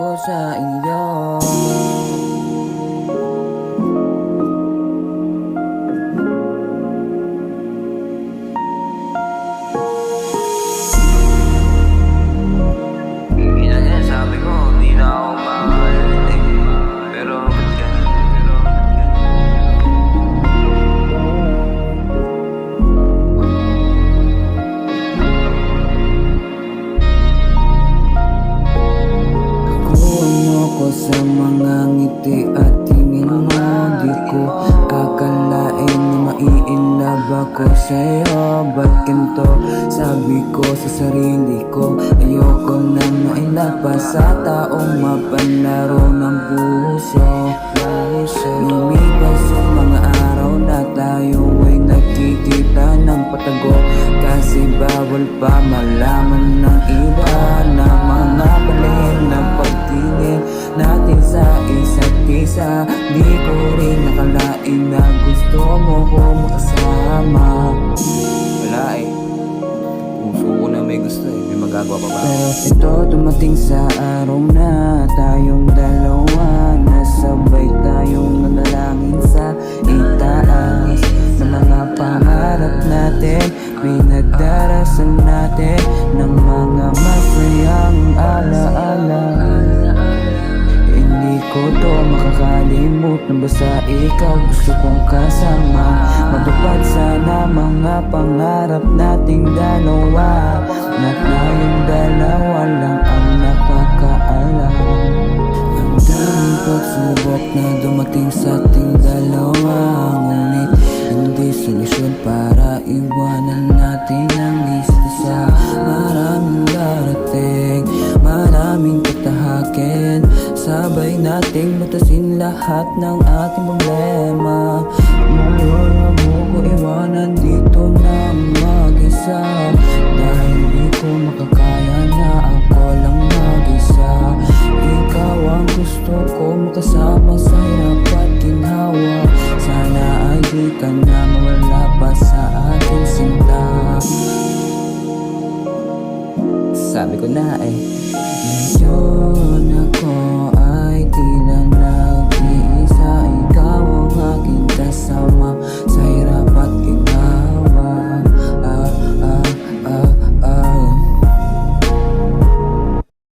ko sa iyo. Sabi ko, hindi na ako makakalit eh. Pero ba't ganun? Kuha mo ko sa mga ngiti at tingin mo. Di ko akalain na maiinlove ako sa'yo. Ba't ganito? Sabi ko sa sarili ko, ayoko na mailapa sa taong mapanlaro ng puso. Lumipas ang mga araw na tayo ay nagkikita ng patago, kasi bawal pa malaman ng iba na mga palihim ng pagtingin natin sa isa't isa. Di ko rin nakalain na gusto mo ko makasama. Wala eh. Puso ko na may gusto eh. May magagawa pa ba? Pero ito dumating sa araw na tayong dalawa, nasabay tayong nanalangin sa itaas ng mga pangarap natin. Pinagdarasal natin ng mga masayang alaala. Hindi ko to makakalimut na basta ikaw gusto kong kasama. Matupad sana mga pangarap nating dalawa, na tayong dalawa lang ang nakakaalam. Ang daming pagsubok na dumating sa ating dalawa, ngunit hindi solusyon para iwanan natin ang isa't isa. Maraming darating, maraming tatahakin, sabay nating batasin lahat ng ating problema. Ngayon wag mo ko iwanan dito na mag-isa, dahil di ko makakaya na ako lang mag-isa. Ikaw ang gusto ko makasama sa hirap at ginhawa. Sana ay di ka na mawala pa sa aking sinta. Sabi ko na eh, ngayon